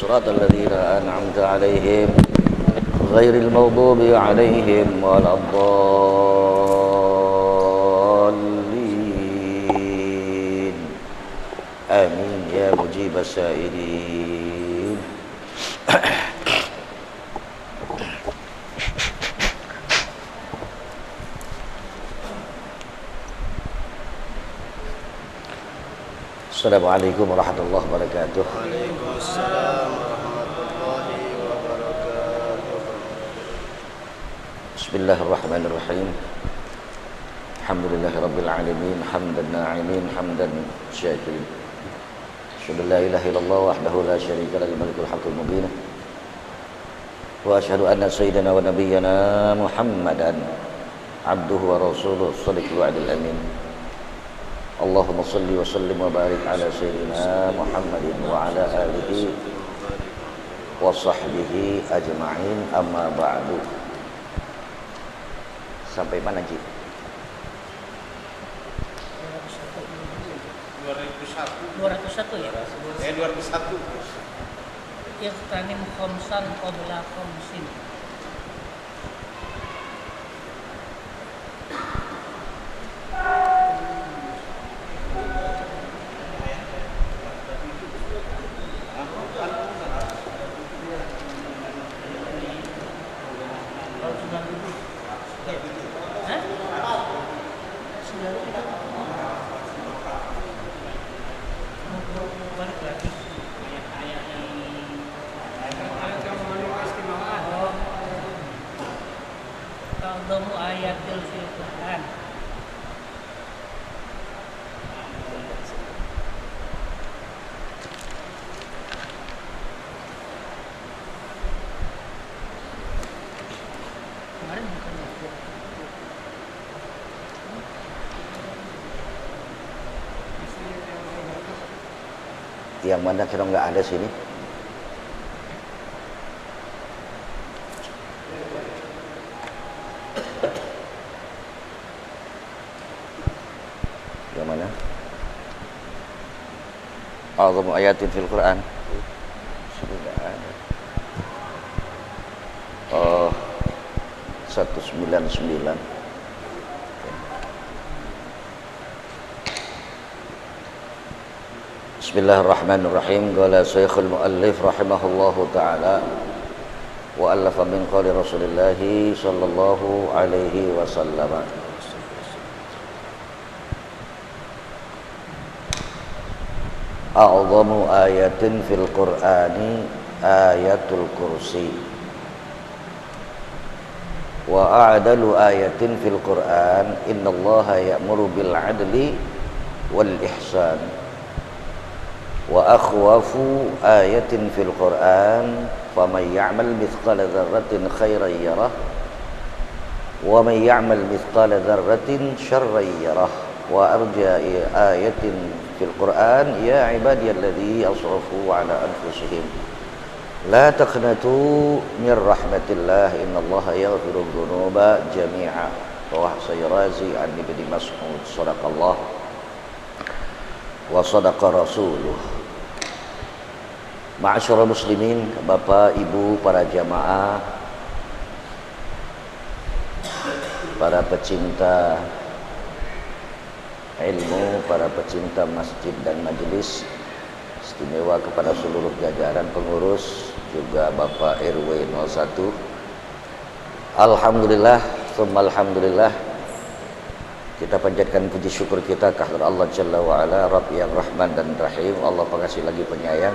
صراط الذين أنعمت عليهم غير المغضوب عليهم ولا الضالين آمين يا مجيب السائلين. Assalamualaikum warahmatullahi wabarakatuh. Waalaikumsalam warahmatullahi wabarakatuh. Bismillahirrahmanirrahim. Alhamdulillahirabbil alamin, hamdan na'imin, hamdan syakirin. Asyhadu an la ilaha illallah wahdahu la syarika lahu al-malikul haqqul mubin. Wa asyhadu anna sayyidana wa nabiyyana Muhammadan abduhu wa rasuluhu shadiqul wa'dil amin. Allahumma salli wa sallim wa barik ala sayyidina Muhammadin wa ala alihi wa sahbihi ajma'in, amma ba'du. Sampai mana, Ji? 201 ya? 201. Iqtanim khamsan qabla khamsin. Ta'dhamu ayatil fil Qur'an. Kemarin bukan ya? Yang mana kira nggak ada sini? Yang mana? A'dhamu ayatin fil Qur'an. Sudah ada. Oh, 199. Bismillahirrahmanirrahim. Qala Syekhul Muallif rahimahullahu taala wa allafa min qawli Rasulillah sallallahu alaihi wasallam. A'dhamu ayatin fil Qur'ani ayatul kursi wa a'dalu ayatin fil Qur'an innallaha ya'muru bil 'adli wal ihsan wa akhwafu ayatin fil Qur'an faman ya'mal mithqala dzarratin khairan yarah wa man ya'mal mithqala dzarratin syarran yarah wa arja ayatin fil Qur'an ya ibadiyalladzi asrafu ala anfusihim la taqnatu min rahmatillah innallaha yaghfiru dzunuba jami'a. Rawah Sayyarazi an Ibnu Mas'ud. Shadaqallah wa sadaqa rasuluh. Ma'asyiral muslimin, Bapak, Ibu, para jamaah, para pecinta ilmu, para pecinta masjid dan majelis, istimewa kepada seluruh jajaran pengurus, juga Bapak RW 01. Alhamdulillah, tsumma alhamdulillah, kita panjatkan puji syukur kita kehadirat Allah Jalla wa Ala, Rabb yang Rahman dan Rahim. Allah pengasih lagi penyayang.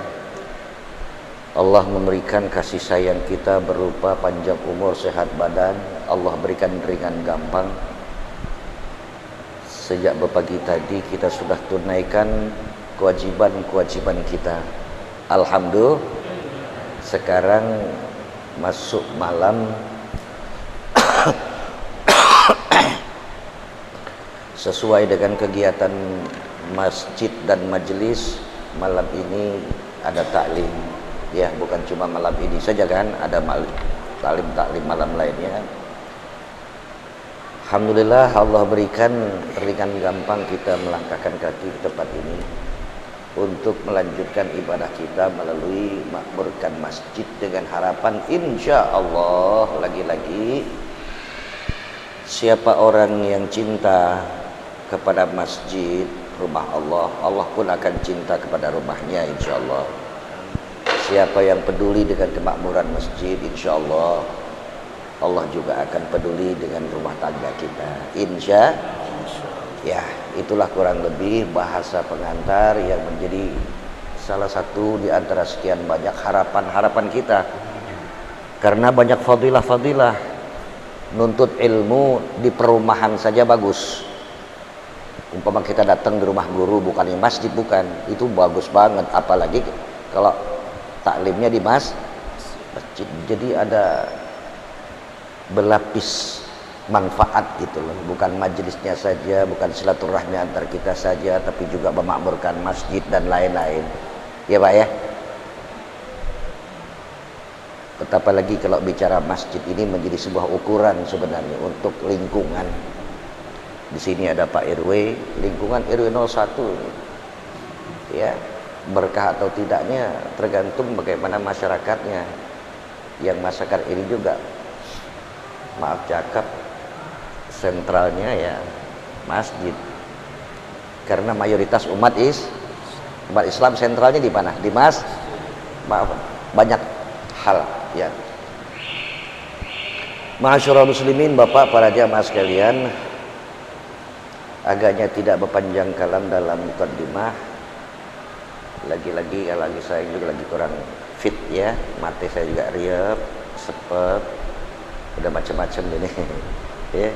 Allah memberikan kasih sayang kita berupa panjang umur, sehat badan. Allah berikan ringan gampang. Sejak berpagi tadi kita sudah tunaikan kewajiban-kewajiban kita. Alhamdulillah. Sekarang masuk malam sesuai dengan kegiatan masjid dan majelis. Malam ini ada taklim, ya, bukan cuma malam ini saja kan, ada taklim malam lainnya. Alhamdulillah, Allah berikan ringan gampang kita melangkahkan kaki ke tempat ini untuk melanjutkan ibadah kita melalui makmurkan masjid dengan harapan insya Allah lagi-lagi siapa orang yang cinta kepada masjid rumah Allah, Allah pun akan cinta kepada rumahnya insya Allah. Siapa yang peduli dengan kemakmuran masjid, insya Allah Allah juga akan peduli dengan rumah tangga kita insya Allah. Ya, itulah kurang lebih bahasa pengantar yang menjadi salah satu di antara sekian banyak harapan-harapan kita. Karena banyak fadilah-fadilah. Nuntut ilmu di perumahan saja bagus. Umpama kita datang di rumah guru, bukan di masjid, bukan, itu bagus banget. Apalagi kalau taklimnya di masjid. Jadi ada berlapis manfaat gitu loh, bukan majelisnya saja, bukan silaturahmi antar kita saja, tapi juga memakmurkan masjid dan lain-lain, ya Pak ya. Betapa lagi kalau bicara masjid ini menjadi sebuah ukuran sebenarnya untuk lingkungan. Di sini ada Pak RW, lingkungan RW 01, ya, berkah atau tidaknya tergantung bagaimana masyarakatnya. Yang masyarakat ini juga, maaf cakap, sentralnya ya masjid, karena mayoritas umat Islam sentralnya di mana? Di banyak hal ya. Ma'asyiral muslimin, Bapak para jamaah sekalian, agaknya tidak berpanjang kalam dalam mukaddimah. Lagi-lagi saya juga lagi kurang fit ya, mata saya juga riap, sepet, udah macam-macam ini ya.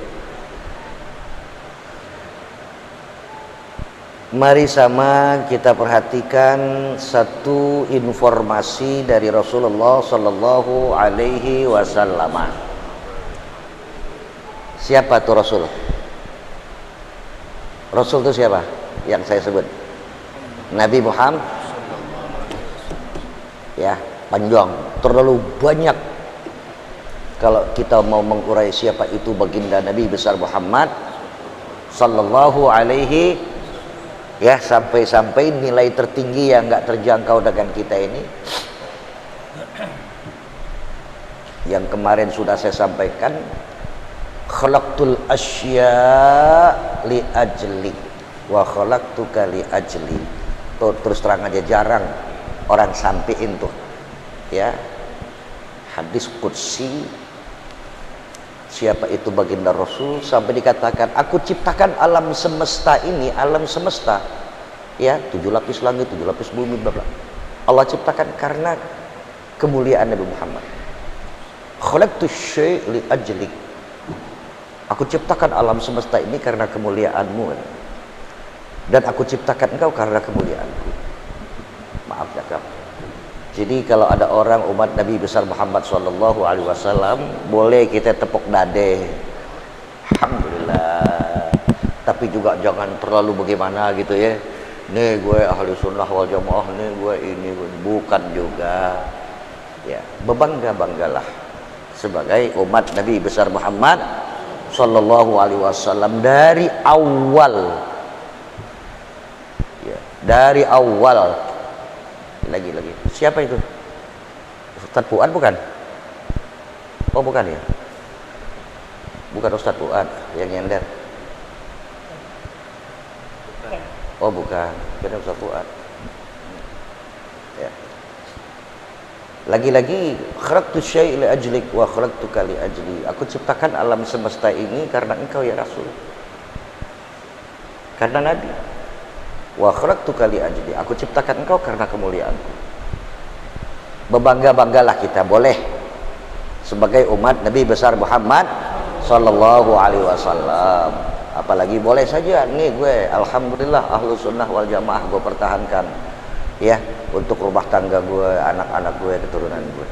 Mari sama kita perhatikan satu informasi dari Rasulullah Sallallahu Alaihi Wasallam. Siapa tuh Rasul? Rasul itu siapa? Yang saya sebut Nabi Muhammad. Ya, panjang, terlalu banyak. Kalau kita mau mengurai siapa itu baginda Nabi besar Muhammad Sallallahu Alaihi, ya, sampai nilai tertinggi yang nggak terjangkau dengan kita ini, yang kemarin sudah saya sampaikan, khalaqtul asya li ajli wa khalaqtuka li ajli. Tuh, terus terang aja jarang orang sampein tuh ya hadis qudsi siapa itu baginda Rasul, sampai dikatakan aku ciptakan alam semesta ini, alam semesta ya, 7 lapis langit, 7 lapis bumi, bla bla, Allah ciptakan karena kemuliaan Nabi Muhammad. Khalaqtu syai' li ajlik, aku ciptakan alam semesta ini karena kemuliaanmu, dan aku ciptakan engkau karena kemuliaanku. Maaf ya kak. Jadi kalau ada orang umat Nabi besar Muhammad Sallallahu Alaihi Wasallam, boleh kita tepuk dade, alhamdulillah. Tapi juga jangan terlalu bagaimana gitu ya. Nih gue ahli sunnah wal jamaah, nih gue ini, bukan juga. Ya, berbangga-banggalah sebagai umat Nabi besar Muhammad Sallallahu Alaihi Wasallam dari awal. Ya, dari awal. Lagi siapa itu? Ustadz Fuad bukan? Oh bukan ya, bukan Ustadz Fuad yang nyender. Oh bukan, kira Ustadz Fuad ya. Lagi-lagi khalaqtu syai' li ajlik wa khalaqtuka li ajli, aku ciptakan alam semesta ini karena engkau ya Rasul, karena Nabi. Wa khalaqtuka li ajli, aku ciptakan engkau karena kemuliaanku. Berbangga-banggalah kita, boleh, sebagai umat Nabi besar Muhammad Sallallahu Alaihi Wasallam. Apalagi boleh saja, nih gue alhamdulillah ahlu sunnah wal jamaah gue pertahankan ya, untuk rumah tangga gue, anak-anak gue, keturunan gue.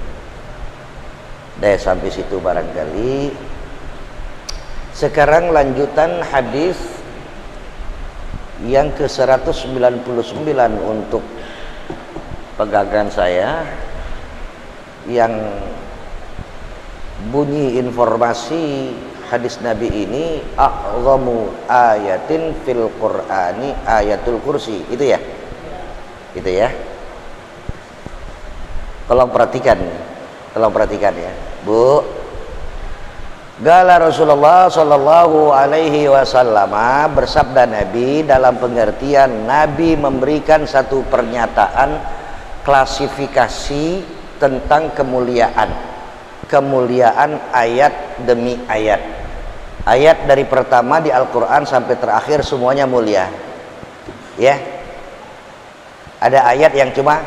Sampai situ barangkali. Sekarang lanjutan hadis yang ke-199 untuk pegangan saya, yang bunyi informasi hadis Nabi ini a'zamu ayatin fil Qur'ani ayatul kursi. Itu ya? Itu ya. Tolong perhatikan ya, Bu. Gala Rasulullah sallallahu alaihi wasallam, bersabda Nabi dalam pengertian Nabi memberikan satu pernyataan klasifikasi tentang kemuliaan ayat demi ayat. Ayat dari pertama di Al-Qur'an sampai terakhir semuanya mulia. Ya. Ada ayat yang cuma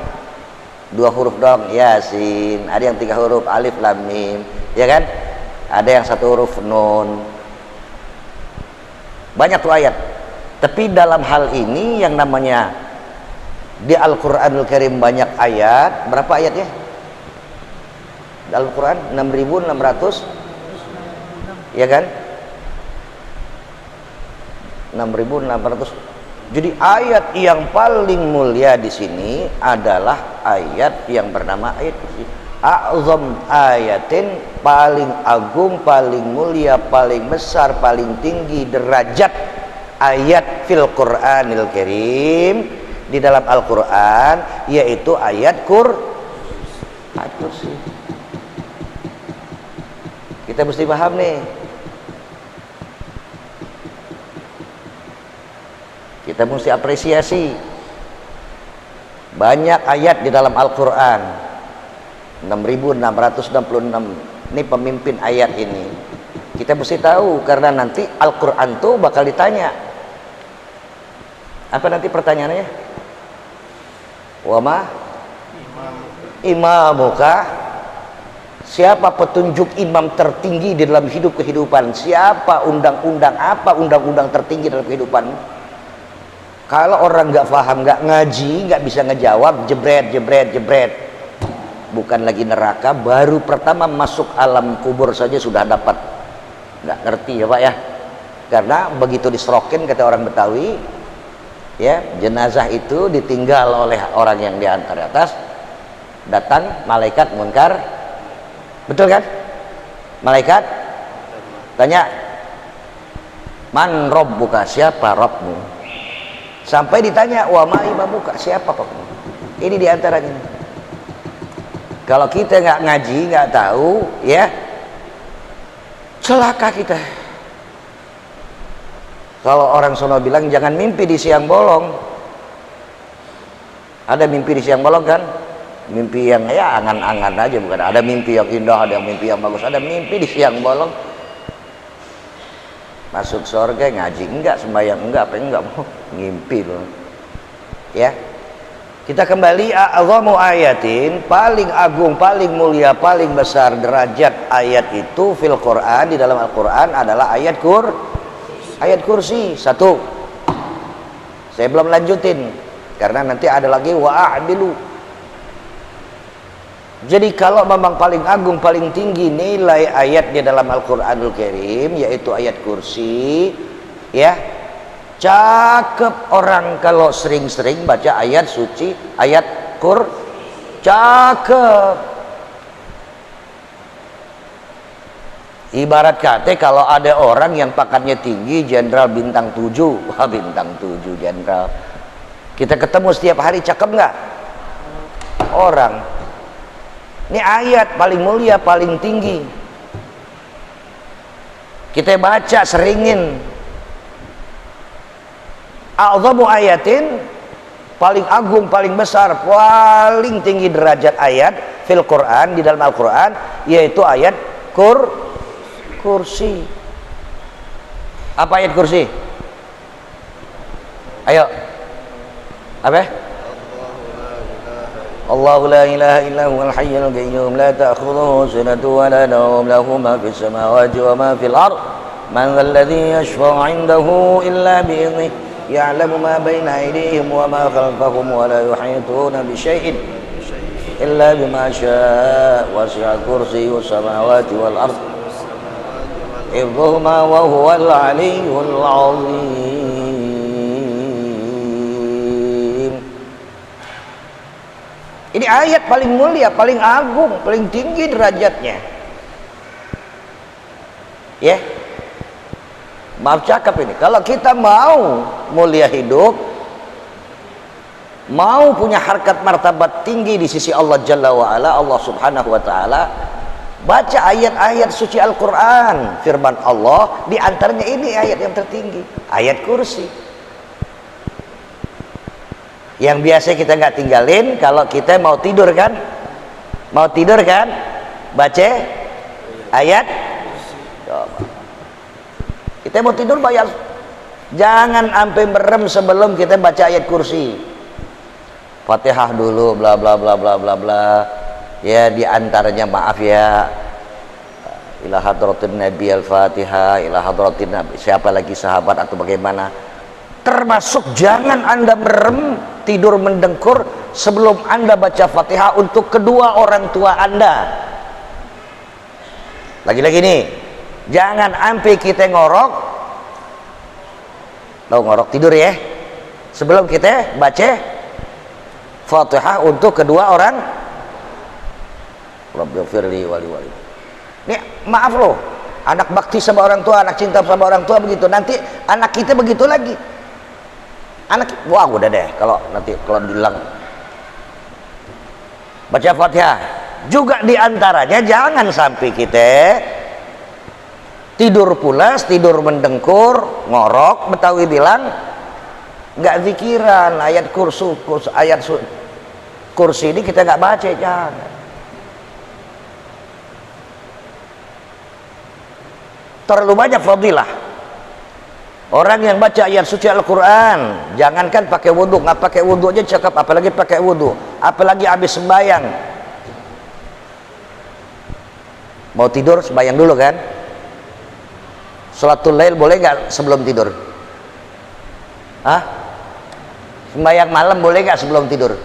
2 huruf dong, Yasin. Ada yang 3 huruf, Alif Lam Mim, ya kan? Ada yang 1 huruf, Nun. Banyak tuh ayat. Tapi dalam hal ini yang namanya di Al-Qur'anul Karim banyak ayat. Berapa ayatnya? Di Al-Qur'an 6.600, ya kan? 6.600. Jadi ayat yang paling mulia di sini adalah ayat yang bernama ayat kursi. A'zam ayatin, paling agung, paling mulia, paling besar, paling tinggi derajat ayat fil Qur'anil Karim, di dalam Al-Qur'an, yaitu ayat kursi. Kita mesti paham nih. Kita mesti apresiasi. Banyak ayat di dalam Al-Qur'an. 6.666. Ini pemimpin ayat ini. Kita mesti tahu, karena nanti Al-Qur'an tuh bakal ditanya. Apa nanti pertanyaannya? Wa ma imamuka? Siapa petunjuk imam tertinggi di dalam hidup kehidupan? Siapa undang-undang, apa undang-undang tertinggi dalam kehidupan? Kalau orang nggak paham, nggak ngaji, nggak bisa ngejawab, jebret. Bukan lagi neraka, baru pertama masuk alam kubur saja sudah dapat. Nggak ngerti ya Pak ya. Karena begitu diserokin, kata orang Betawi, ya, jenazah itu ditinggal oleh orang yang di atas, datang malaikat munkar. Betul kan? Malaikat tanya, man robbuka, siapa Rabbmu? Sampai ditanya, wa ma imamuka, siapa Rabbmu? Ini diantaranya. Kalau kita nggak ngaji, nggak tahu, ya, celaka kita. Kalau orang sono bilang jangan mimpi di siang bolong. Ada mimpi di siang bolong kan? Mimpi yang ya angan-angan aja, bukan. Ada mimpi yang indah, ada mimpi yang bagus, ada mimpi di siang bolong. Masuk surga ngaji enggak, sembahyang enggak, apa enggak, mau ngimpi loh. Ya. Kita kembali, a'zamu ayatin, paling agung, paling mulia, paling besar derajat ayat itu fil Qur'an, di dalam Al-Qur'an adalah ayat kursi. 1. Saya belum lanjutin karena nanti ada lagi wa'adilu. Jadi kalau memang paling agung, paling tinggi nilai ayat di dalam Al-Qur'anul Karim, yaitu ayat kursi, ya, cakep orang kalau sering-sering baca ayat suci, ayat cakep. Ibarat kata kalau ada orang yang pangkatnya tinggi, jenderal bintang 7, wah bintang 7 jenderal. Kita ketemu setiap hari, cakep nggak? Orang. Ini ayat paling mulia, paling tinggi. Kita baca, seringin. A'zamu ayatin, paling agung, paling besar, paling tinggi derajat ayat fil Qur'an, di dalam Al-Qur'an, yaitu ayat kursi. Apa ayat kursi? Ayo. Apa? Allahu la ilaha illa huwal hayyul qayyum la ta'khudhuhu sinatun wa la nawm, lahu ma fis samawati wa ma fil ard, man dhal ladzi yashfa'u 'indahu illa bi idhnihi, يعلم ما بين أيديهم وما خلفهم ولا يحيطون بشيء illa bima syaa wasi'a kursiyyus samawati wal ard hifdhuhuma wa huwal aliyyul azim. Ini ayat paling mulia, paling agung, paling tinggi derajatnya. Ya. Maaf cakap ini. Kalau kita mau mulia hidup, mau punya harkat martabat tinggi di sisi Allah Jalla wa Ala, Allah Subhanahu wa taala, baca ayat-ayat suci Al-Qur'an. Firman Allah di antaranya ini ayat yang tertinggi, ayat kursi. Yang biasa kita nggak tinggalin kalau kita mau tidur kan? Mau tidur kan? Baca ayat. Coba. Kita mau tidur bayar. Jangan sampai merem sebelum kita baca ayat kursi. Fatihah dulu, bla bla bla bla bla bla. Ya, di antaranya maaf ya. Ila hadratin Nabi Al-Fatihah, ila hadratin Nabi. Siapa lagi sahabat atau bagaimana? Termasuk jangan Anda merem tidur mendengkur sebelum Anda baca Fatihah untuk kedua orang tua Anda. Lagi-lagi nih, jangan sampai kita ngorok. Tahu ngorok tidur ya? Sebelum kita baca Fatihah untuk kedua orang. Rabbighfirli wali. Nih, maaf loh. Anak bakti sama orang tua, anak cinta sama orang tua begitu. Nanti anak kita begitu lagi. Wah udah deh kalau bilang baca Fatihah. Juga diantaranya jangan sampai kita tidur pulas, tidur mendengkur, ngorok. Betawi bilang nggak zikiran ayat kursi ini kita nggak baca, jangan. Terlalu banyak fadilah. Orang yang baca ayat suci Al-Quran, jangankan pakai wudhu, nggak pakai wudhu aja cakap, apalagi pakai wudhu, apalagi habis sembahyang. Mau tidur sembahyang dulu kan? Sholatul lail boleh nggak sebelum tidur? Hah? Sembahyang malam boleh nggak sebelum tidur?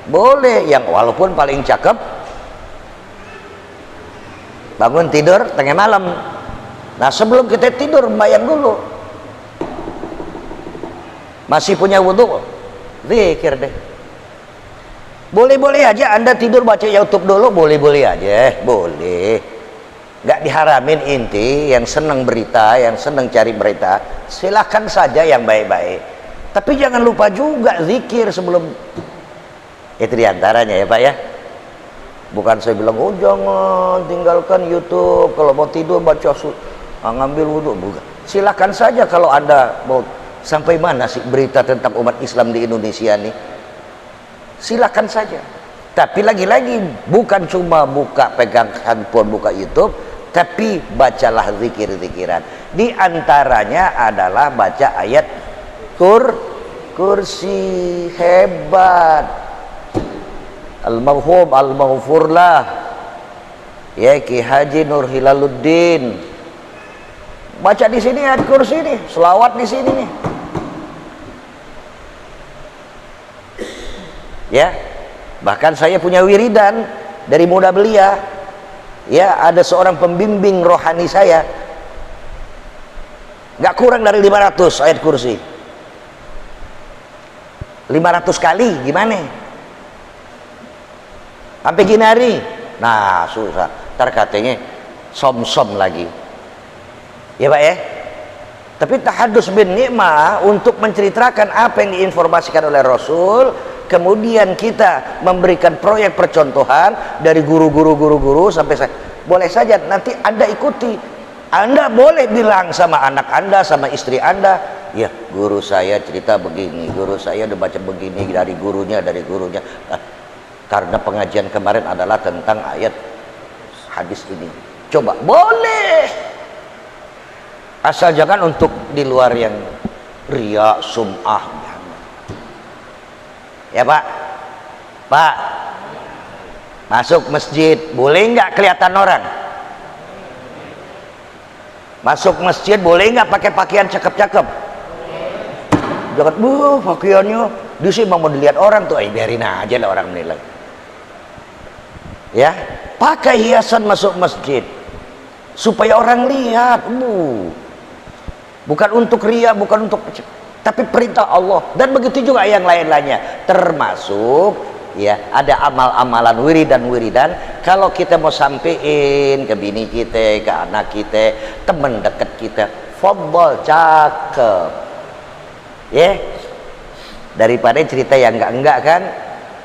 Boleh, yang walaupun paling cakep bangun tidur tengah malam. Nah sebelum kita tidur sembahyang dulu. Masih punya wudhu, zikir deh. Boleh-boleh aja Anda tidur baca YouTube dulu, boleh-boleh aja, boleh. Nggak diharamin. Inti yang senang berita, yang senang cari berita, silahkan saja yang baik-baik. Tapi jangan lupa juga zikir sebelum. Itu diantaranya ya Pak ya. Bukan saya bilang, oh jangan tinggalkan YouTube, kalau mau tidur baca ngambil wudhu. Bukan. Silahkan saja kalau Anda mau. Sampai mana sih berita tentang umat Islam di Indonesia nih? Silakan saja. Tapi lagi-lagi bukan cuma pegang handphone, buka YouTube, tapi bacalah zikir-zikiran. Di antaranya adalah baca ayat kursi. Hebat. Al-Marhum Al-Maghfurlah ya Ki Haji Nur Hilaluddin. Baca di sini ayat kursi nih, selawat di sini nih. Ya, bahkan saya punya wiridan dari muda belia. Ya, ada seorang pembimbing rohani saya, nggak kurang dari 500 ayat kursi. 500 kali gimana? Sampai gini hari. Nah, susah. Ntar katanya som-som lagi. Ya Pak ya. Tapi tahadus bin nikmah untuk menceritakan apa yang diinformasikan oleh Rasul, kemudian kita memberikan proyek percontohan dari guru sampai saya. Boleh saja nanti Anda ikuti. Anda boleh bilang sama anak Anda, sama istri Anda, ya guru saya cerita begini, guru saya udah baca begini dari gurunya. Karena pengajian kemarin adalah tentang ayat hadis ini. Coba, boleh. Asal jangan untuk di luar yang riya, sum'ah. Ya Pak, masuk masjid boleh nggak kelihatan orang? Masuk masjid boleh nggak pakai pakaian cakep-cakep? Jangan, pakaiannya di sini mau dilihat orang tuh, biarin aja lah orang menilai. Ya, pakai hiasan masuk masjid supaya orang lihat. Bukan untuk ria, bukan untuk, tapi perintah Allah. Dan begitu juga yang lain-lainnya, termasuk ya ada amal-amalan wiridan. Kalau kita mau sampein ke bini kita, ke anak kita, teman dekat kita, fadhol, cakep ya, daripada cerita yang enggak kan.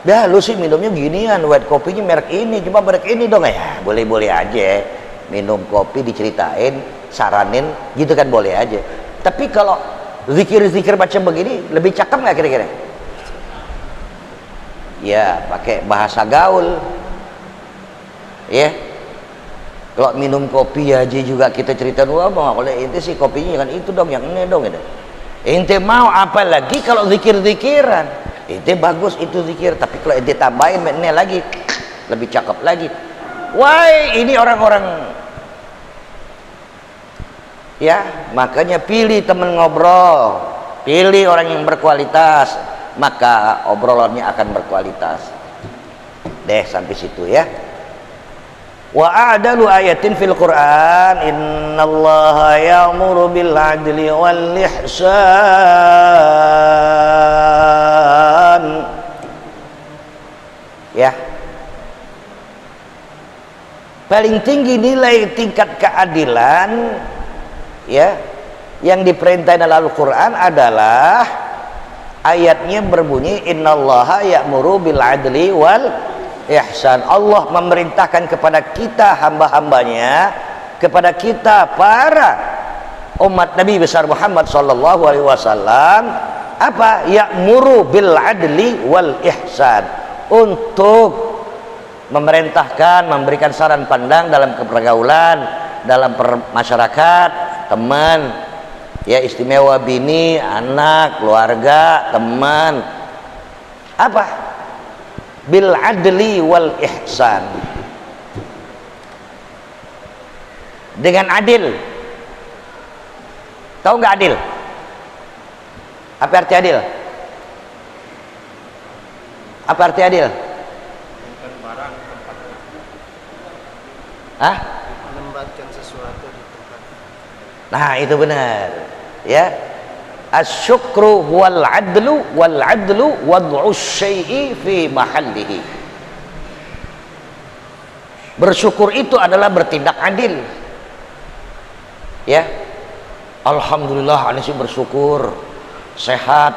Ya lu sih minumnya ginian, white kopinya merek ini, cuma merek ini dong ya. Boleh-boleh aja minum kopi diceritain, saranin gitu kan, boleh aja. Tapi kalau zikir-zikir macam begini lebih cakep nggak kira-kira? Ya pakai bahasa gaul ya. Kalau minum kopi aja juga kita cerita, wah kalau ente sih kopinya kan itu dong, yang ini dong gitu. Ente mau apa lagi kalau zikir-zikiran? Ente bagus itu zikir, tapi kalau ente tambahin ini lagi lebih cakep lagi. Wah ini orang-orang ya, makanya pilih teman ngobrol, pilih orang yang berkualitas, maka obrolannya akan berkualitas. Deh sampai situ ya. Wa a'dalu ayatin fil Qur'an, innallaha ya'muru bil 'adli wal ihsan. Ya. Paling tinggi nilai tingkat keadilan ya yang diperintahkan dalam Al-Qur'an adalah ayatnya berbunyi innallaha ya'muru bil 'adli wal ihsan. Allah memerintahkan kepada kita hamba-hambanya, kepada kita para umat Nabi besar Muhammad sallallahu alaihi wasallam, apa? Ya'muru bil 'adli wal ihsan, untuk memerintahkan, memberikan saran pandang dalam pergaulan, dalam masyarakat, teman ya, istimewa bini, anak, keluarga, teman, apa? Bil adli wal ihsan, dengan adil. Tahu nggak adil? Apa arti adil? Apa arti adil? Hah? Menempatkan sesuatu di tempat. Nah itu benar ya. Asyukru wal adlu wad'u syai'i fi mahallihi. Bersyukur itu adalah bertindak adil ya. Alhamdulillah, ana sih bersyukur sehat,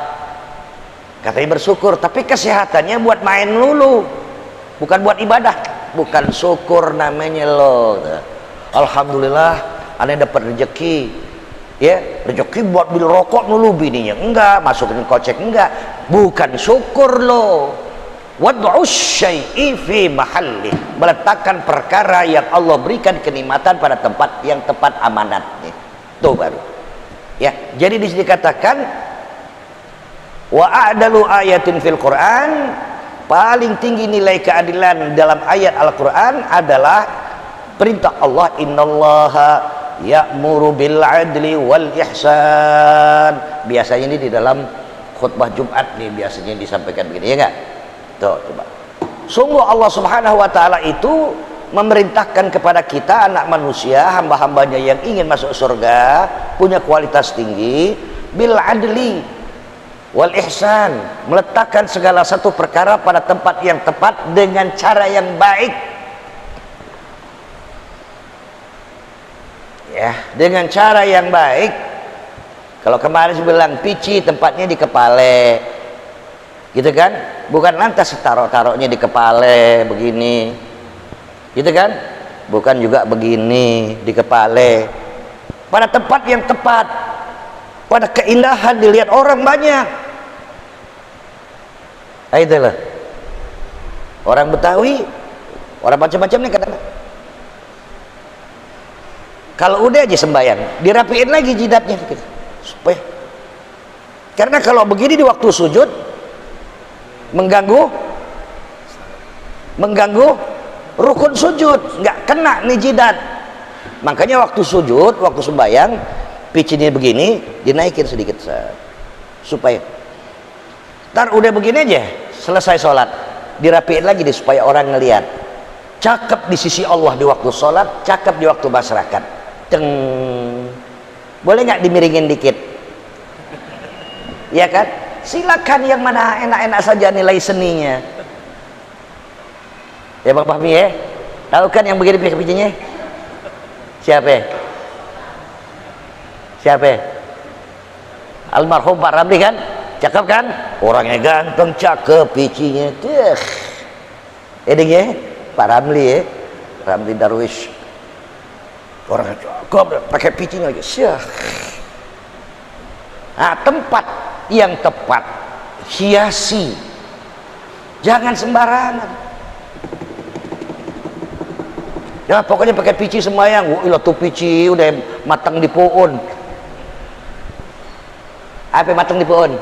katanya bersyukur, tapi kesehatannya buat main dulu, bukan buat ibadah. Bukan syukur namanya loh. Alhamdulillah ana dapat rezeki ya, rezeki buat beli rokok dulu bininya, enggak, masukin kocek, enggak, bukan syukur loh. Wad'u syai'i fi mahalli, meletakkan perkara yang Allah berikan kenikmatan pada tempat yang tepat amanatnya, itu baru ya. Jadi di sini dikatakan wa a'dalu ayatin fil Quran, paling tinggi nilai keadilan dalam ayat Al-Quran adalah perintah Allah, innallaha ya'muru bil adli wal ihsan. Biasanya ini di dalam khutbah Jumat nih biasanya disampaikan begini ya enggak? Tuh coba. Sungguh Allah Subhanahu wa taala itu memerintahkan kepada kita anak manusia, hamba-hambanya yang ingin masuk surga, punya kualitas tinggi, bil adli wal ihsan, meletakkan segala satu perkara pada tempat yang tepat dengan cara yang baik ya, dengan cara yang baik. Kalau kemarin saya bilang pici tempatnya di kepala gitu kan, bukan lantas taruh-taruhnya di kepala begini gitu kan, bukan juga begini di kepala, pada tempat yang tepat, pada keindahan dilihat orang banyak. Nah, itulah orang Betawi, orang macam-macam nih kadang. Kalau udah aja sembahyang, dirapiin lagi jidatnya gitu, supaya, karena kalau begini di waktu sujud mengganggu rukun sujud, nggak kena nih jidat. Makanya waktu sujud, waktu sembahyang, picinya begini dinaikin sedikit supaya ntar udah begini aja selesai sholat dirapiin lagi deh, supaya orang ngelihat cakep di sisi Allah di waktu sholat, cakep di waktu masyarakat. Teng. Boleh nggak dimiringin dikit? Ya kan? Silakan yang mana enak-enak saja nilai seninya. Ya Bang Fahmi ya? Tahu kan yang begini pincinya? Siapa? Siapa? Almarhum Pak Ramli kan? Cakep kan? Orangnya ganteng, cakep pincinya. Edengnya Pak Ramli ya? Ramli Darwish. Orangnya cakep, pakai pincinya lagi. Syah. Nah, tempat yang tepat hiasi, jangan sembarangan. Ya pokoknya pakai pici sembayang. Wah ilah tuh pici udah matang di pohon. Apa matang di pohon?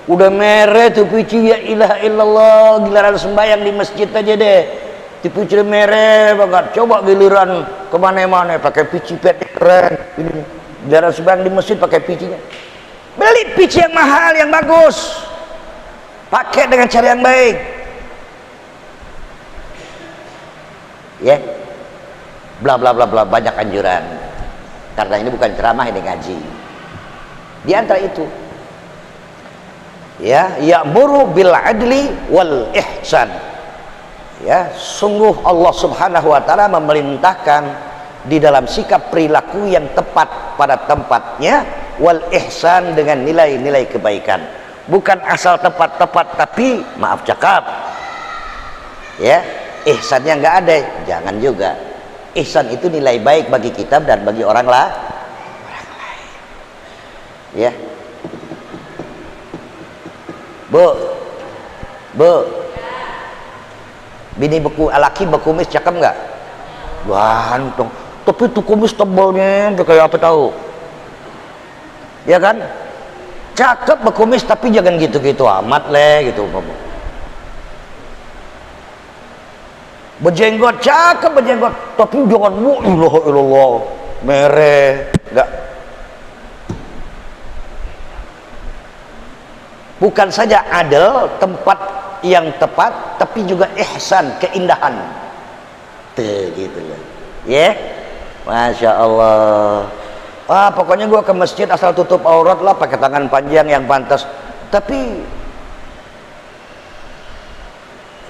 Udah merah tuh pici, ya ilaha illallah. Giliran sembayang di masjid aja deh, di pici udah merah banget. Coba giliran kemana-mana pakai pici keren. Giliran sembayang di masjid pakai picinya. Beli pici yang mahal, yang bagus, pakai dengan cara yang baik, ya. Bla bla bla bla, banyak anjuran. Karena ini bukan ceramah, ini ngaji. Di antara itu, ya, ya'muru bil adli wal ihsan. Ya, sungguh Allah Subhanahu wa taala memerintahkan di dalam sikap perilaku yang tepat pada tempatnya, wal ihsan dengan nilai-nilai kebaikan. Bukan asal tepat-tepat tapi maaf cakap. Ya, ihsannya nggak ada, jangan juga. Ihsan itu nilai baik bagi kita dan bagi orang lain. Ya. Bu. Bini laki berkumis cakep nggak? Ganteng. Tapi tuh kumis tebalnya kayak apa tahu? Ya kan? Cakep berkumis tapi jangan gitu-gitu amat gitu ngomong. Berjenggot cakep berjenggot tapi jangan ilah mereh, enggak. Bukan saja adil, tempat yang tepat, tapi juga ihsan, keindahan. Tuh gitu loh. Ya. Masya Allah. Pokoknya gua ke masjid asal tutup aurat lah, pakai tangan panjang yang pantas. Tapi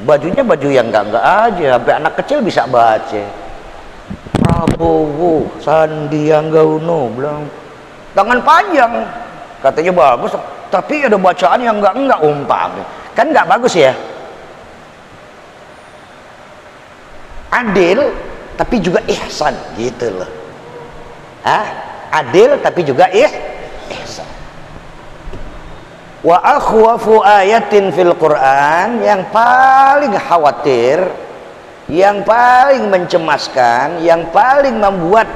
bajunya baju yang enggak aja, sampai anak kecil bisa baca. Prabowo Sandiaga Uno bilang tangan panjang, katanya bagus, tapi ada bacaan yang enggak umpam. Kan enggak bagus ya. Adil tapi juga ihsan gitu loh. Adil tapi juga ihsan. Wa akhwafu ayatin fil Quran, yang paling khawatir, yang paling mencemaskan, yang paling membuat,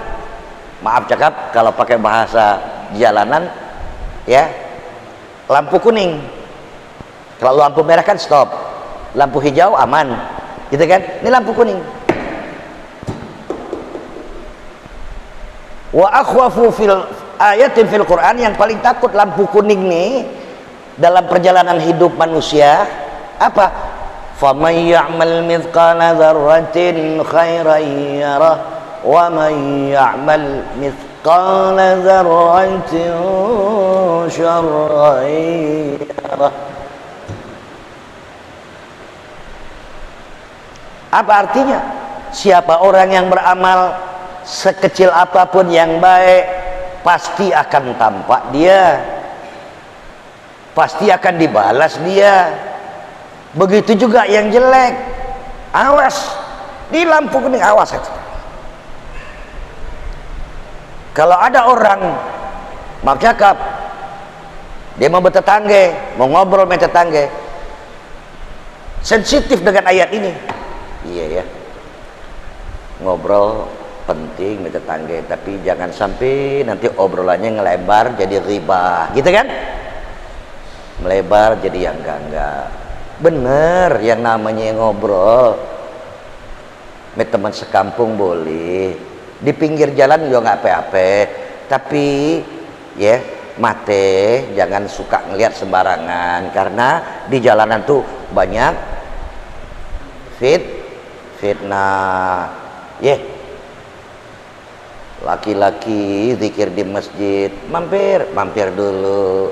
maaf cakap kalau pakai bahasa jalanan ya, lampu kuning. Kalau lampu merah kan stop, lampu hijau aman gitu kan, ini lampu kuning. Wa akhwafu fil ayatin fil Quran, yang paling takut lampu kuning nih dalam perjalanan hidup manusia apa? Faman ya'mal mithqala dzarratin khairan yarah wa man ya'mal mithqala dzarratin syarran yarah. Apa artinya? Siapa orang yang beramal sekecil apapun yang baik, pasti akan tampak dia, pasti akan dibalas dia. Begitu juga yang jelek, awas di lampu kuning, awas aja. Kalau ada orang mau cakap, dia mau bertetangga, mau ngobrol sama tetangga, sensitif dengan ayat ini. Iya ya, ngobrol penting sama tetangga, tapi jangan sampai nanti obrolannya ngelebar jadi riba, gitu kan? Melebar jadi yang enggak. Bener, yang namanya ngobrol sama teman sekampung boleh, di pinggir jalan juga nggak apa-apa, tapi ya mate jangan suka ngelihat sembarangan, karena di jalanan tuh banyak fitnah. Laki-laki zikir di masjid, mampir dulu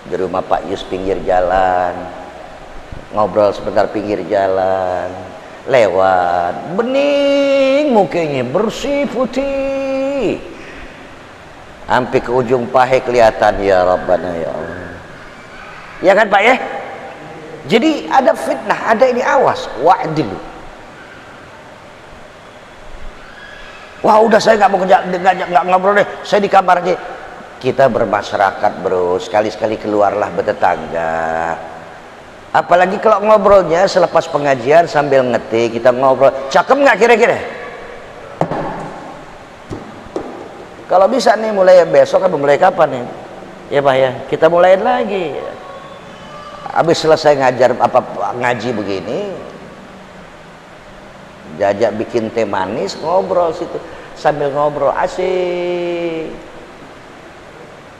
di rumah Pak Yus pinggir jalan, ngobrol sebentar pinggir jalan, lewat, bening mukanya, bersih putih, sampai ke ujung pahe kelihatan, ya Rabbana ya Allah. Ya kan Pak ya? Jadi ada fitnah, ada ini, awas, wa'dilu. Wah udah saya nggak mau nggak ngobrol deh, saya di kamar aja. Kita bermasyarakat bro, sekali-sekali keluarlah bertetangga. Apalagi kalau ngobrolnya selepas pengajian sambil ngetik, kita ngobrol, cakep nggak kira-kira? Kalau bisa nih mulai besok atau mulai kapan nih? Ya Pak ya, kita mulai lagi. Habis selesai ngaji begini, jajak bikin teh manis, ngobrol situ, sambil ngobrol asik.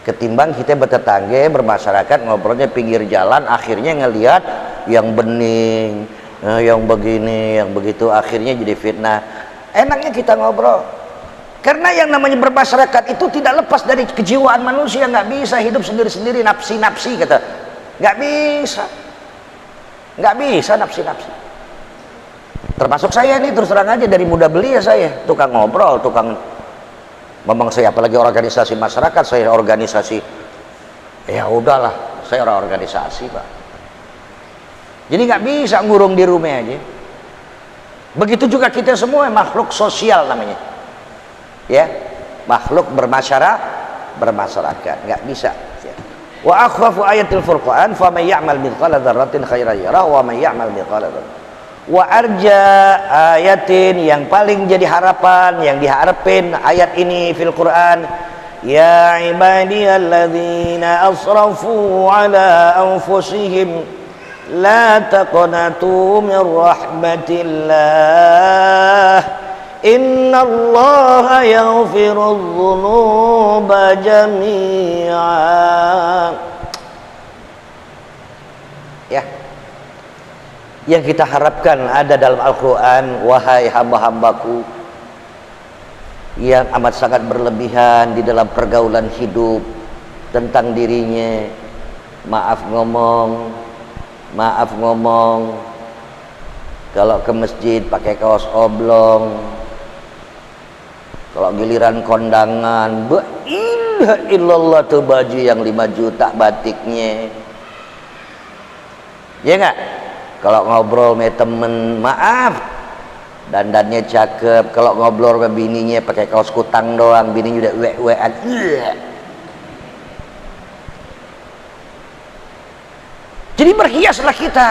Ketimbang kita bertetangga, bermasyarakat, ngobrolnya pinggir jalan, akhirnya ngelihat yang bening, yang begini, yang begitu, akhirnya jadi fitnah. Enaknya kita ngobrol, karena yang namanya bermasyarakat itu tidak lepas dari kejiwaan manusia. Nggak bisa hidup sendiri-sendiri, nafsi-nafsi kata, nggak bisa nafsi-nafsi. Termasuk saya nih, terus terang aja, dari muda belia saya tukang ngobrol, tukang memang saya, apalagi organisasi masyarakat, saya organisasi, ya udahlah, saya orang organisasi Pak. Jadi nggak bisa ngurung di rumah aja. Begitu juga kita semua makhluk sosial namanya, ya, makhluk bermasyarakat, nggak bisa. Wa akhwafu ayatil furqan faman ya'mal mithqala dzarratin khairan yarah wa man ya'mal mithqala dzarratin. Wa arja ayatin, yang paling jadi harapan, yang diharapin ayat ini fil Quran, ya ibadiyalladzina asrafu ala anfusihim la taqnatu min rahmatillah innallaha yaghfirudz dzunuba jami'a. Ya, yang kita harapkan ada dalam Al-Quran, wahai hamba-hambaku yang amat sangat berlebihan di dalam pergaulan hidup tentang dirinya, maaf ngomong, kalau ke masjid pakai kaos oblong, kalau giliran kondangan, illallah tuh baju yang 5 juta batiknya, ya enggak? Kalau ngobrol sama temen, maaf, dandannya cakep. Kalau ngobrol sama bininya pakai kaos kutang doang, bininya udah we-wean. Jadi berhiaslah kita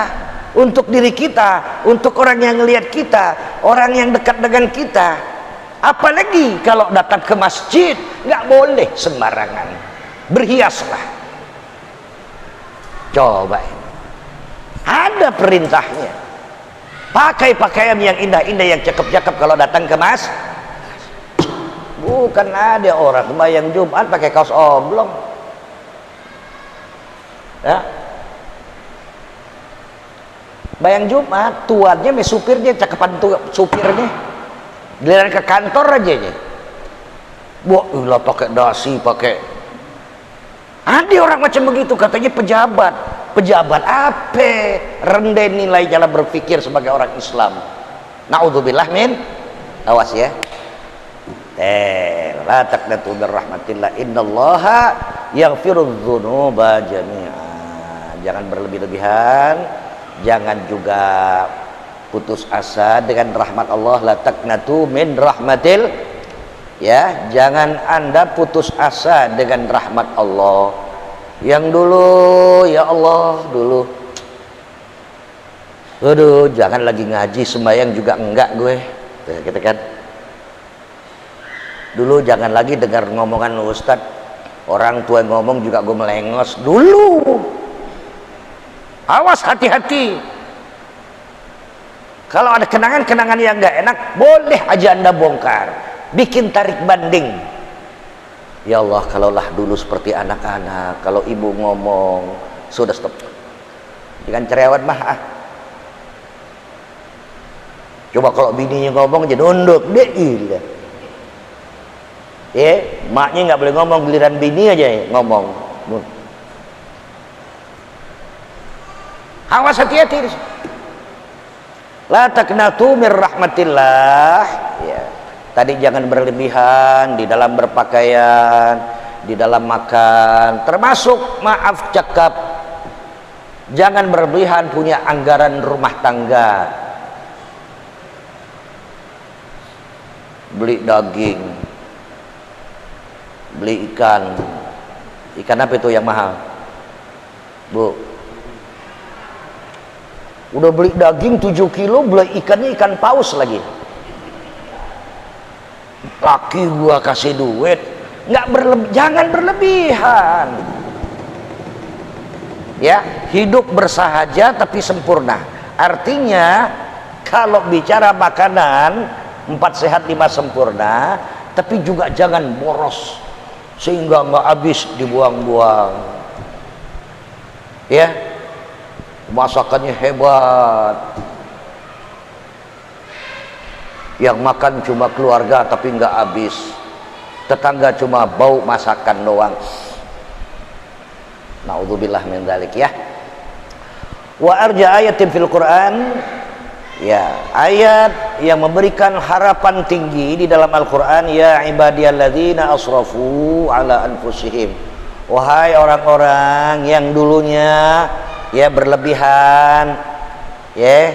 untuk diri kita, untuk orang yang ngelihat kita, orang yang dekat dengan kita. Apalagi kalau datang ke masjid, nggak boleh sembarangan. Berhiaslah. Coba ini. Ada perintahnya, pakai pakaian yang indah-indah, yang cakep-cakep kalau datang ke masjid. Bukan ada orang sembahyang Jumat pakai kaos oblong, ya. Bayang Jumat, tuannya me supirnya, cakepan supirnya, giliran ke kantor aja nya, lah pakai dasi, pakai. Ada orang macam begitu, katanya pejabat apa? Rendah nilai cara berpikir sebagai orang Islam. Naudzubillah min, awas ya. La taqnatu min rahmatillah innallaha yaghfirudz dzunuba jami'a. Jangan berlebih-lebihan, jangan juga putus asa dengan rahmat Allah. La taqnatu min rahmatil, ya, jangan Anda putus asa dengan rahmat Allah. Yang dulu, ya Allah, dulu, aduh, jangan lagi ngaji sembahyang juga enggak gue, kita kan. Dulu jangan lagi dengar ngomongan Ustadz, orang tua ngomong juga gue melengos. Dulu, awas, hati-hati. Kalau ada kenangan-kenangan yang enggak enak, boleh aja Anda bongkar, bikin tarik banding. Ya Allah, kalaulah dulu seperti anak-anak, kalau ibu ngomong, sudah stop. Jangan cerewet mah. Coba kalau bininya ngomong aja nunduk deh ilah. Maknya nggak boleh ngomong, giliran bini aja ngomong. Awas, hati-hati. La taqnatu mir rahmatillah. Ya. Tadi jangan berlebihan di dalam berpakaian, di dalam makan, termasuk maaf cakap. Jangan berlebihan punya anggaran rumah tangga. Beli daging, beli ikan. Ikan apa itu yang mahal? Bu, udah beli daging 7 kilo, beli ikannya ikan paus lagi. Laki gua kasih duit, jangan berlebihan. Ya, hidup bersahaja tapi sempurna. Artinya kalau bicara makanan 4 sehat 5 sempurna, tapi juga jangan boros sehingga nggak habis dibuang-buang. Ya, masakannya hebat, yang makan cuma keluarga tapi nggak habis, tetangga cuma bau masakan doang. Naudzubillah min dzalik ya. Wa arja ayatin fil Quran, ya, ayat yang memberikan harapan tinggi di dalam Al-Quran. Ya ibadiyalladzina asrafu ala anfusihim, wahai orang-orang yang dulunya ya berlebihan, ya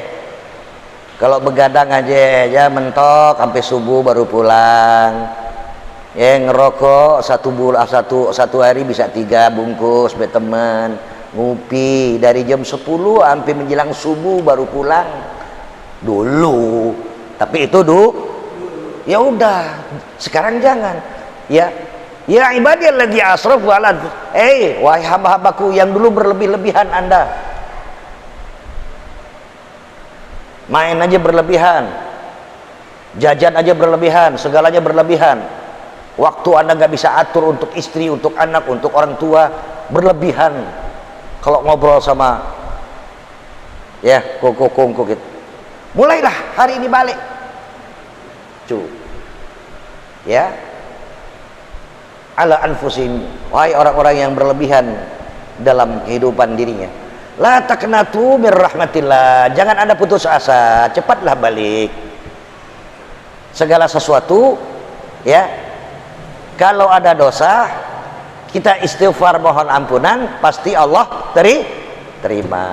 kalau begadang aja ya mentok sampai subuh baru pulang, ya ngerokok satu hari bisa 3 bungkus teman, ngupi dari jam 10 sampai menjelang subuh baru pulang dulu. Tapi itu ya udah, sekarang jangan. Ya ibadiyalladzina asrafu ala, wahai hamba-hambaku yang dulu berlebih-lebihan Anda, main aja berlebihan, jajan aja berlebihan, segalanya berlebihan. Waktu Anda nggak bisa atur untuk istri, untuk anak, untuk orang tua, berlebihan. Kalau ngobrol sama ya koko gitu, mulailah hari ini balik ya ala anfusin, wahai orang-orang yang berlebihan dalam kehidupan dirinya. La taqnatu mir rahmatillah, jangan Anda putus asa, cepatlah balik. Segala sesuatu ya, kalau ada dosa kita istighfar mohon ampunan, pasti Allah terima.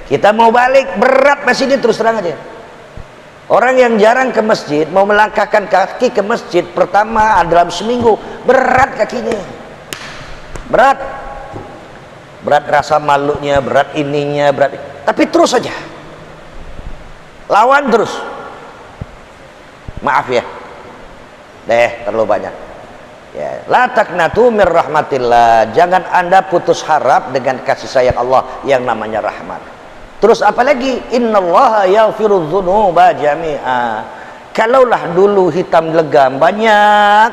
Kita mau balik berat masih ini, terus terang aja. Orang yang jarang ke masjid mau melangkahkan kaki ke masjid pertama dalam seminggu, berat kakinya, berat rasa malunya, berat ininya, berat. Tapi terus saja lawan terus. Maaf ya, terlalu banyak ya. La taqnatu mir rahmatillah, jangan Anda putus harap dengan kasih sayang Allah yang namanya rahmat. Terus apalagi, innallaha yaghfiru dzunuba jami'a. Kalaulah dulu hitam legam, banyak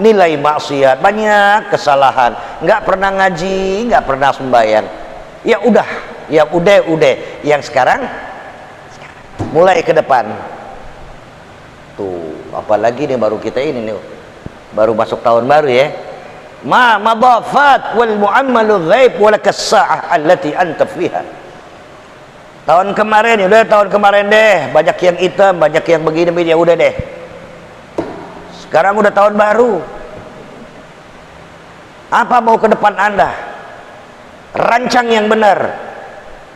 nilai maksiat, banyak kesalahan, nggak pernah ngaji, nggak pernah sembahyang, ya udah yang sekarang mulai ke depan tuh. Apalagi nih baru kita ini nih, baru masuk tahun baru ya. Ma madafat wal mu'ammalu ghaib walakas sa'ah allati anta fiha. Tahun kemarin, udah tahun kemarin deh, banyak yang hitam, banyak yang begini, ya udah deh. Sekarang udah tahun baru. Apa mau ke depan Anda? Rancang yang benar.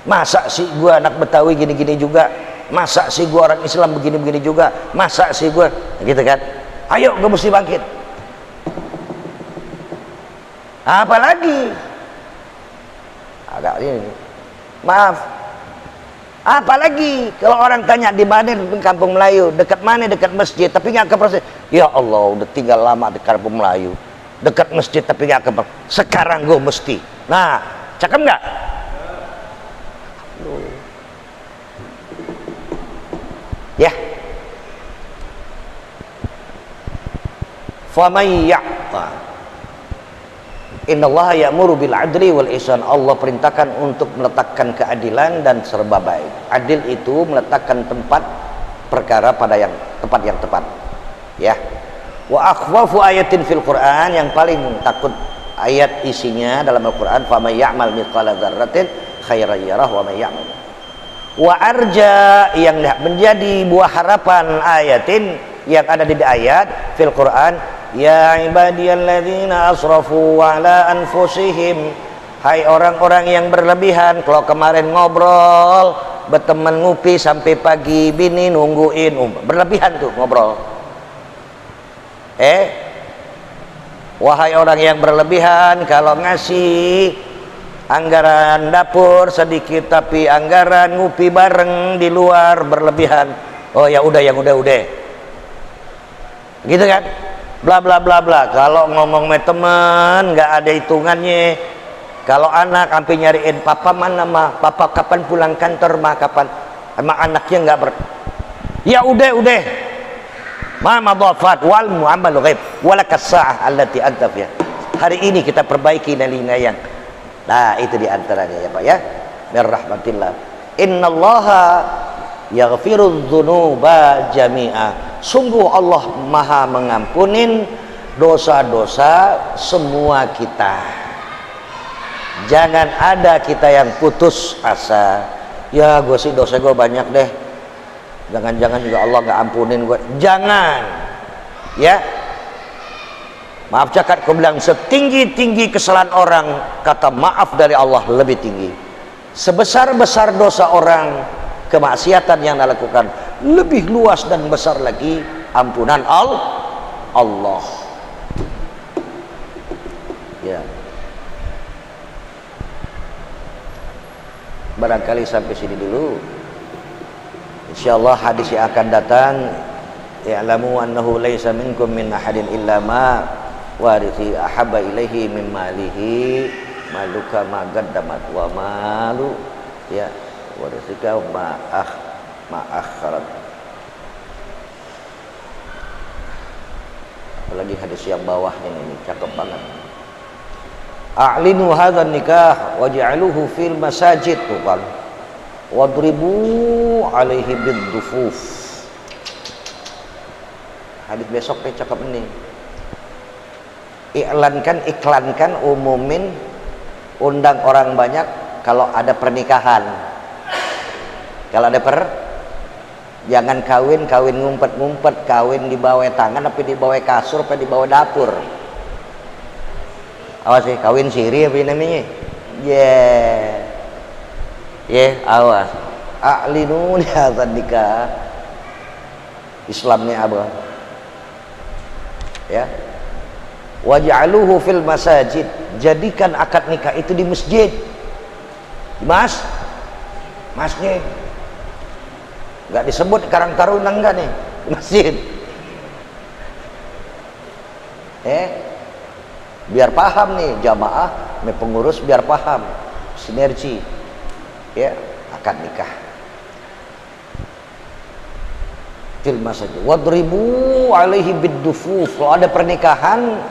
Masa sih gua anak Betawi gini-gini juga? Masa sih gua orang Islam begini-begini juga? Masa sih gua gitu kan? Ayo, gua mesti bangkit. Apalagi agak ini, maaf. Apalagi kalau orang tanya di mana di Kampung Melayu, dekat mana, dekat masjid tapi nggak ke masjid. Ya Allah, udah tinggal lama di Kampung Melayu, dekat masjid tapi nggak ke masjid. Sekarang gue mesti. Nah, cakep nggak? Ya. Faman Innallaha ya'muru bil adli wal ihsan. Allah perintahkan untuk meletakkan keadilan dan serba baik. Adil itu meletakkan tempat perkara pada yang tepat. Ya. Wa akhwafu ayatin fil Quran, yang paling takut ayat isinya dalam Al-Quran, fa may ya'mal mithqala dzarratin khairan yarah wa may ya'mal. Wa arja, yang menjadi buah harapan ayatin yang ada di ayat fil Quran, ya ibadiyalladzina asrafu ala anfusihim, hai orang-orang yang berlebihan. Kalau kemarin ngobrol berteman ngopi sampai pagi, bini nungguin, berlebihan tuh ngobrol. Wahai orang yang berlebihan, kalau ngasih anggaran dapur sedikit tapi anggaran ngopi bareng di luar berlebihan. Oh ya udah, yang udah gitu kan, bla bla bla bla. Kalau ngomong sama teman nggak ada hitungannya. Kalau anak sampai nyariin papa mana mah, papa kapan pulang kantor mah, kapan, sama anaknya nggak ya udah ma madhafat wal mu'amalu ghaib walakas sa'ah allati anta fiha. Hari ini kita perbaiki nilai yang, nah itu diantaranya ya Pak ya, birrahmatillah. Innallaha yaghfirudz dzunuba jami'a. Sungguh Allah maha mengampunin dosa-dosa semua kita. Jangan ada kita yang putus asa, ya gue sih dosa gue banyak deh, jangan-jangan juga Allah gak ampunin gue. Jangan ya, maaf cakap, aku bilang setinggi-tinggi kesalahan orang, kata maaf dari Allah lebih tinggi. Sebesar-besar dosa orang, kemaksiatan yang dilakukan, lebih luas dan besar lagi ampunan Allah. Ya, barangkali sampai sini dulu. Insyaallah hadis yang akan datang, ya'lamu annahu laisa minkum min ahadin illa ma warithi ahabba ilaihi min malihi maluka ma qaddamat wa malu ya warithika ma akharat. Apalagi hadis yang bawahnya ini cakep banget. A'linu hadzal nikah waj'aluhu fil masajid, tuh kan, wadribu alaihi bid-dufuf. Hadis besok nih cakep ini. Iklankan, umumin, undang orang banyak kalau ada pernikahan. Kalau ada jangan kawin ngumpet-ngumpet, kawin di bawah tangan tapi di bawah kasur apa di bawah dapur. Awas sih, kawin siri apa namanya? Awas. A'linu hadzal nikah. Islamnya apa? Ya. Waj'aluhu fil masajid. Jadikan akad nikah itu di masjid. Masjid. Enggak disebut Karang Taruna enggak nih, masjid. Biar paham nih jamaah, pengurus biar paham, sinergi ya, akad nikah fil masjid. Wadribu alaihi bid-dufuf. Kalau ada pernikahan,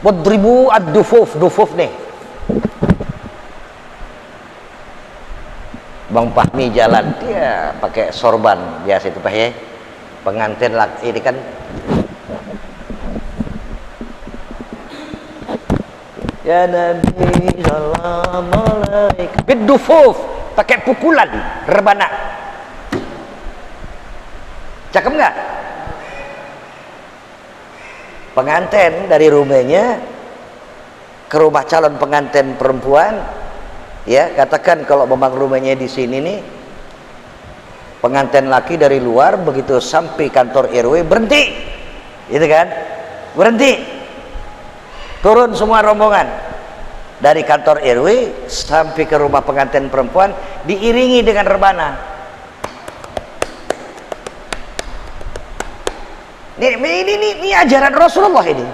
wadribu ad-dufuf. Dufuf nih, Bang Fahmi jalan dia pakai sorban biasa itu Pak ya, pengantin laki ini kan ya Nabi salam alaika bid-dufuf, pakai pukulan rebana. Cakep nggak? Pengantin dari rumahnya ke rumah calon pengantin perempuan, ya katakan kalau memang rumahnya di sini nih, pengantin laki dari luar begitu sampai kantor RW berhenti, itu kan, berhenti, turun semua rombongan dari kantor RW sampai ke rumah pengantin perempuan diiringi dengan rebana. Ini ajaran Rasulullah ini,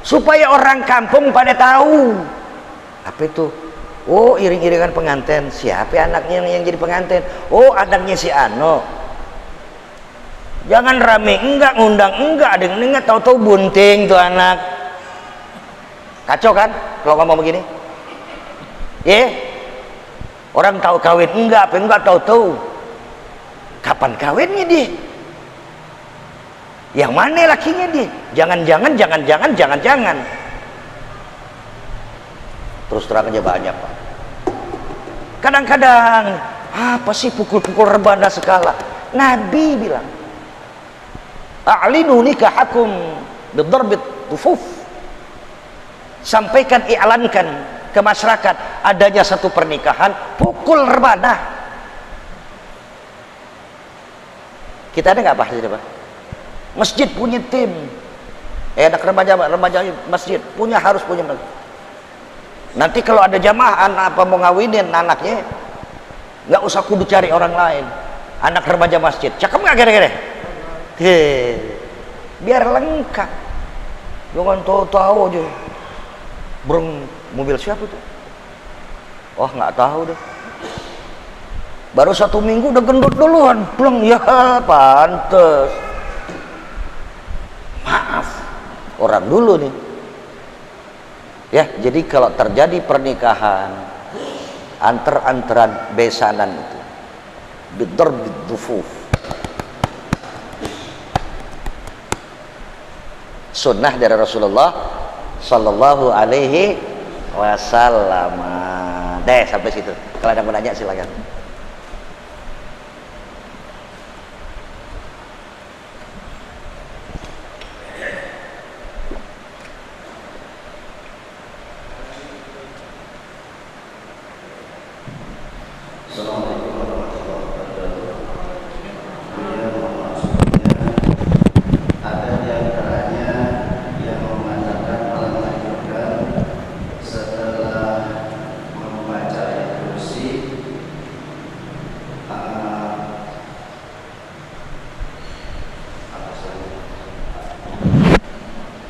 supaya orang kampung pada tahu apa itu. Oh, iring-iringan pengantin, siapa anaknya yang jadi pengantin? Oh, anaknya si Ano. Jangan rame, enggak ngundang, enggak ada, enggak tahu-tahu bunting tuh anak. Kacau kan kalau ngomong begini? Orang tahu kawin enggak tahu kapan kawinnya dia, yang mana lakinya dia, jangan terus terang aja banyak Pak. Kadang-kadang apa sih pukul-pukul rebana segala. Nabi bilang a'linu nikahakum bidarbit tufuf, sampaikan, iklankan ke masyarakat adanya satu pernikahan pukul rebana. Kita ada nggak Pak? Masjid punya tim, anak remaja masjid harus punya. Nanti kalau ada jamaah apa mau ngawinin anaknya, nggak usah kudu cari orang lain, anak remaja masjid cakep nggak kira-kira? Biar lengkap, jangan tahu aja burung mobil siapa tuh, oh nggak tahu deh, baru 1 minggu udah gendut duluan, pleng, ya pantes, maaf orang dulu nih ya. Jadi kalau terjadi pernikahan antar-antaran besanan itu bidarbid dufuf, sunnah dari Rasulullah sallallahu alaihi wasallam. Deh sampai situ. Kalau ada yang mau nanya silakan.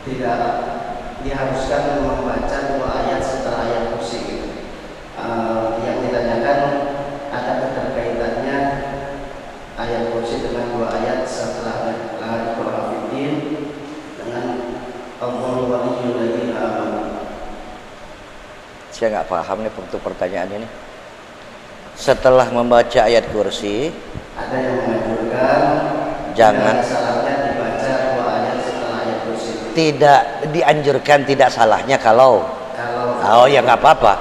Tidak diharuskan membaca 2 ayat setelah ayat kursi. Yang ditanyakan ada keterkaitannya ayat kursi dengan 2 ayat setelah Al-Qur'an dengan Allahu waliyyul ladzina amanu. Saya nggak paham nih untuk pertanyaan ini. Setelah membaca ayat kursi, ada yang menganjurkan jangan salahnya dibaca 2 ayat setelah ayat kursi. Tidak dianjurkan, tidak salahnya kalau oh ya nggak apa-apa.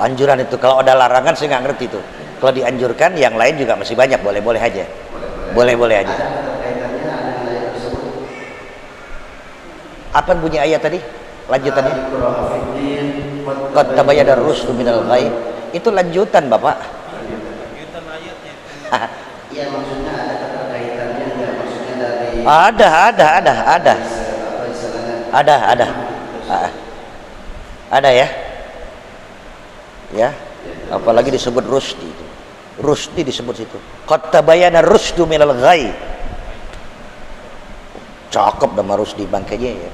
Anjuran itu kalau ada larangan saya nggak ngerti tuh. Kalau dianjurkan yang lain juga masih banyak, boleh-boleh aja. Boleh-boleh aja. Apa bunyi ayat tadi? Lanjutannya. Qad tabayyana ar-rusydu minal ghayy. Itu lanjutan, Bapak. Lanjutan ayatnya. Iya, maksudnya ada keterkaitannya enggak? Maksudnya dari ada ya. Ya. Apalagi disebut rusdi. Rusdi disebut situ. Qad tabayyana ar-rusydu minal ghayy. Cakep nama Rusdi bangkainya ya.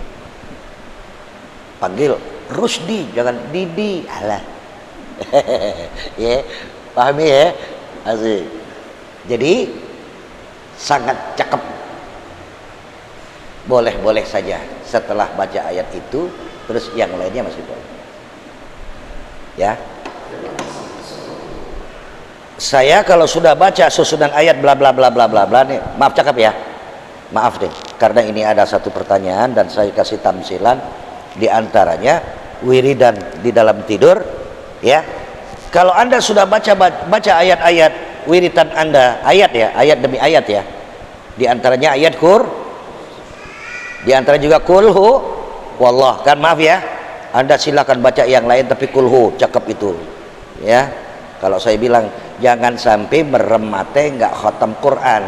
Panggil Rusdi, jangan Didi. Alah. Ya, pahami ya? Asik. Jadi sangat cakep. Boleh-boleh saja setelah baca ayat itu, terus yang lainnya masih boleh. Ya. Saya kalau sudah baca susunan ayat bla bla bla bla bla bla nih, maaf cakep ya. Maaf deh, karena ini ada satu pertanyaan dan saya kasih tamsilan di antaranya wiridan di dalam tidur ya. Kalau Anda sudah baca ayat-ayat wiridan Anda, ayat ya, ayat demi ayat ya. Di antaranya ayat di antara juga kulhu wallah kan, maaf ya. Anda silakan baca yang lain tapi kulhu cakep itu. Ya. Kalau saya bilang jangan sampai merem mata enggak khatam Quran.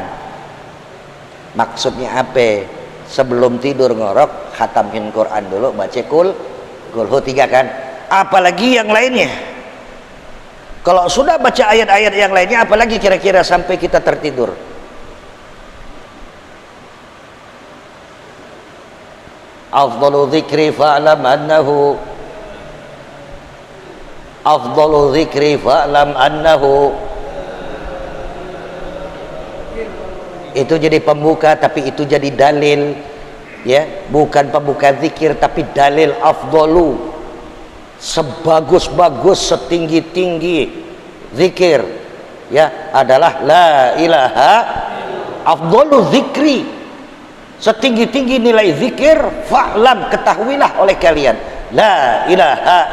Maksudnya apa? Sebelum tidur ngorok khatamin Quran dulu, baca kulhu 3 kan. Apalagi yang lainnya. Kalau sudah baca ayat-ayat yang lainnya, apalagi kira-kira sampai kita tertidur. Afdalu dzikri fa'lam annahu afdalu dzikri fa'lam annahu. Itu jadi pembuka tapi itu jadi dalil ya, bukan pembuka zikir tapi dalil afdalu. sebagus-bagus, setinggi-tinggi zikir ya adalah la ilaha afdalu zikri. Setinggi-tinggi nilai zikir, fa'lam, ketahuilah oleh kalian, la ilaha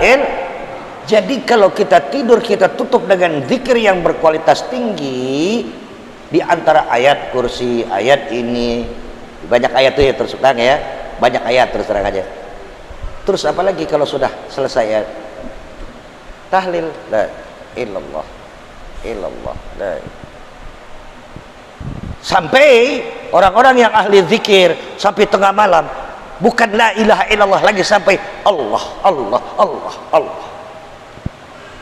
Jadi kalau kita tidur, kita tutup dengan zikir yang berkualitas tinggi. Di antara ayat kursi, ayat ini, banyak ayat tuh ya, terus terang ya, banyak ayat terus terang aja. Terus apalagi kalau sudah selesai ayat, tahlil la illallah illallah la. Sampai orang-orang yang ahli zikir sampai tengah malam bukan la ilaha illallah lagi, sampai Allah Allah Allah Allah.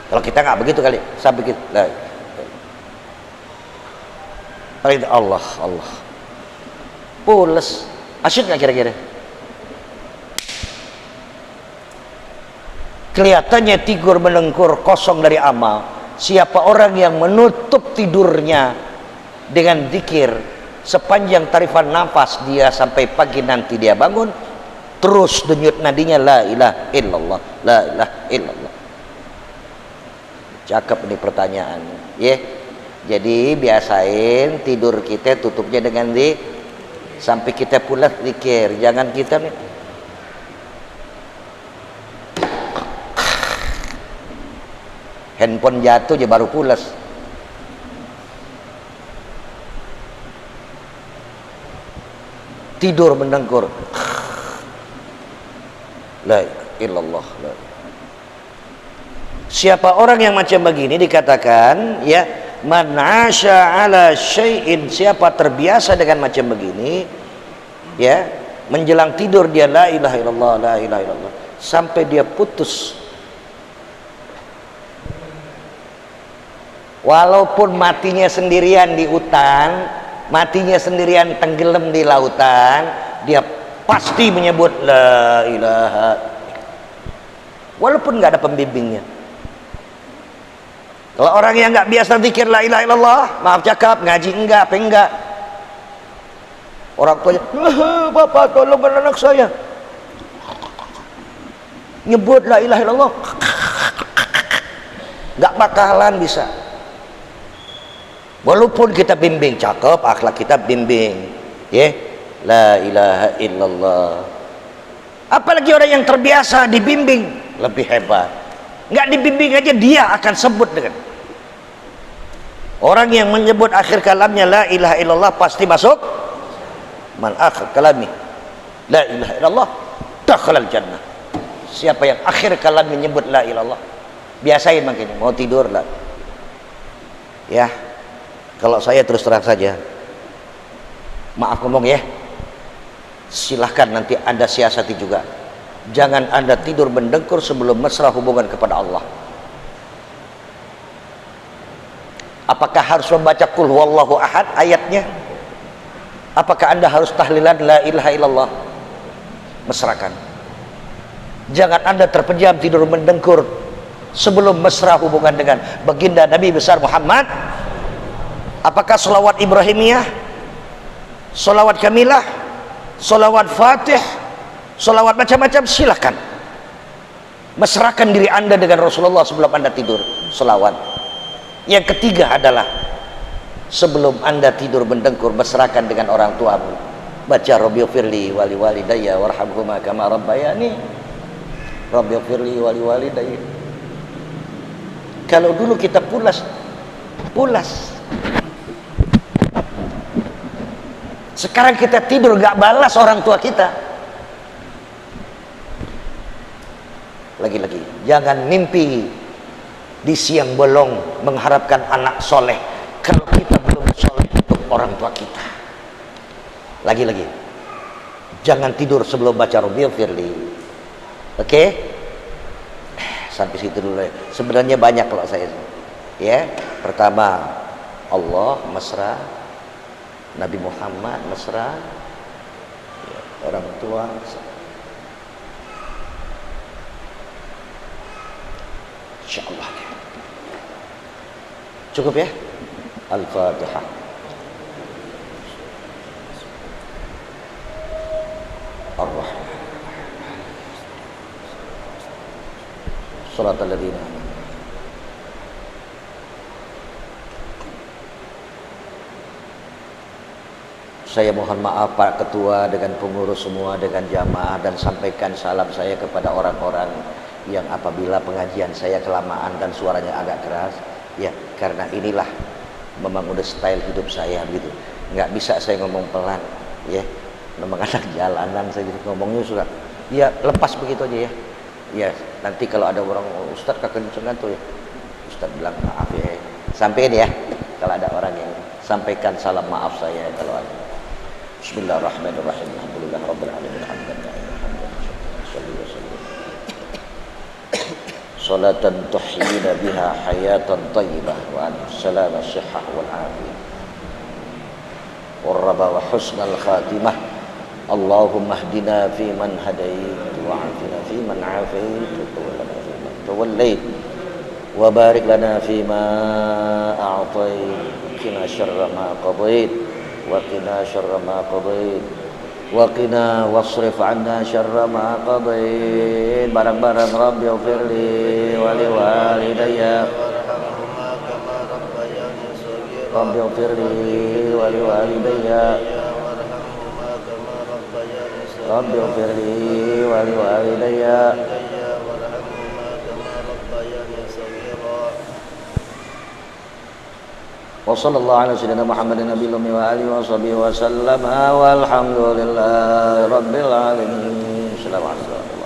Kalau kita nggak begitu kali, sampai gitu la Allah Allah. Pules, asyik nggak kira-kira? Kelihatannya tidur menengkur, kosong dari amal. Siapa orang yang menutup tidurnya dengan zikir sepanjang tarifan nafas dia sampai pagi nanti dia bangun terus denyut nadinya la ilaha illallah la ilaha illallah. Cakep nih pertanyaan ya. Jadi biasain tidur kita tutupnya dengan sampai kita pulas zikir. Jangan kita nih handphone jatuh aja baru pulas. Tidur mendengkur la illallah la. Siapa orang yang macam begini dikatakan ya, man 'asha 'ala syai'in, siapa terbiasa dengan macam begini ya, menjelang tidur dia la ilaha illallah la ilaha illallah sampai dia putus. Walaupun matinya sendirian di hutan, matinya sendirian tenggelam di lautan, dia pasti menyebut la ilaha, walaupun nggak ada pembimbingnya. Kalau orang yang nggak biasa zikir la ilaha illallah, maaf cakap, ngaji enggak, apa enggak, orang tuanya, bapak tolong anak saya, nyebut la ilaha illallah, nggak bakalan bisa. Walaupun kita bimbing, cakep, akhlak kita bimbing ya, la ilaha illallah. Apalagi orang yang terbiasa dibimbing lebih hebat. Nggak dibimbing aja dia akan sebut dengan. Orang yang menyebut akhir kalamnya la ilaha illallah pasti masuk. Man akhir kalami la ilaha illallah dakhalal jannah. Siapa yang akhir kalamnya menyebut la ilaha illallah, biasain makanya mau tidur lah ya. Kalau saya terus terang saja, maaf ngomong ya, silahkan nanti Anda siasati juga. Jangan Anda tidur mendengkur sebelum mesra hubungan kepada Allah. Apakah harus membaca qul huwallahu ahad ayatnya? Apakah Anda harus tahlilan la ilaha illallah? Mesrakan. Jangan Anda terpejam tidur mendengkur sebelum mesra hubungan dengan baginda Nabi besar Muhammad. Apakah sholawat Ibrahimiyah, sholawat Kamilah, sholawat Fatih, sholawat macam-macam, silahkan mesrakan diri Anda dengan Rasulullah sebelum Anda tidur, sholawat. Yang ketiga adalah sebelum Anda tidur mendengkur, mesrakan dengan orang tuamu, baca Rabbighfirli wali walidayya warhamhuma kama rabbayani Rabbighfirli wali walidayya. Kalau dulu kita pulas sekarang kita tidur gak balas orang tua kita. Lagi-lagi jangan mimpi di siang bolong mengharapkan anak soleh kalau kita belum soleh untuk orang tua kita. Lagi-lagi jangan tidur sebelum baca Rabbighfirli. Oke? Sampai situ dulu ya. Sebenarnya banyak kalau saya ya. Pertama Allah mesra, Nabi Muhammad mesra ya, orang tua. InsyaAllah cukup ya. Al-Fatihah. Ar-Rahman. shiratal ladzina an'amta. Saya mohon maaf Pak Ketua dengan pengurus semua, dengan jamaah, dan sampaikan salam saya kepada orang-orang yang apabila pengajian saya kelamaan dan suaranya agak keras, ya karena inilah memang udah style hidup saya gitu. Nggak bisa saya ngomong pelan, ya. Memang anak jalanan saya gitu ngomongnya suka. Ya lepas begitu aja ya. Ya nanti kalau ada orang Ustadz kekencengan tuh ya, Ustadz bilang maaf ya. Sampein ya kalau ada orang yang sampaikan salam maaf saya kalau ada. Bismillahirrahmanirrahim. Alhamdulillah rabbil alamin. Hamdan salatan tuhyina biha hayatan thayyibah wa salama sihhah wal afiyah warraba wa husnal khatimah. Allahumma hdina fi man hadait wa afina fi man afait wa tawallana fi man tawallait wa barik lana fi ma a'tait qina syarra ma qadait wa qina syarra ma qadait wa qina wasrif 'anna syarra ma qadait. Bareng-bareng Rabbi ighfirli wa li walidayya Rabbi ighfirli wa li walidayya Rabbi ighfirli wa li walidayya. Wa sallallahu ala sayyidina Muhammadin nabiyil ummi wa alihi wa sahbihi wa sallama walhamdulillahi rabbil alamin. Assalamualaikum.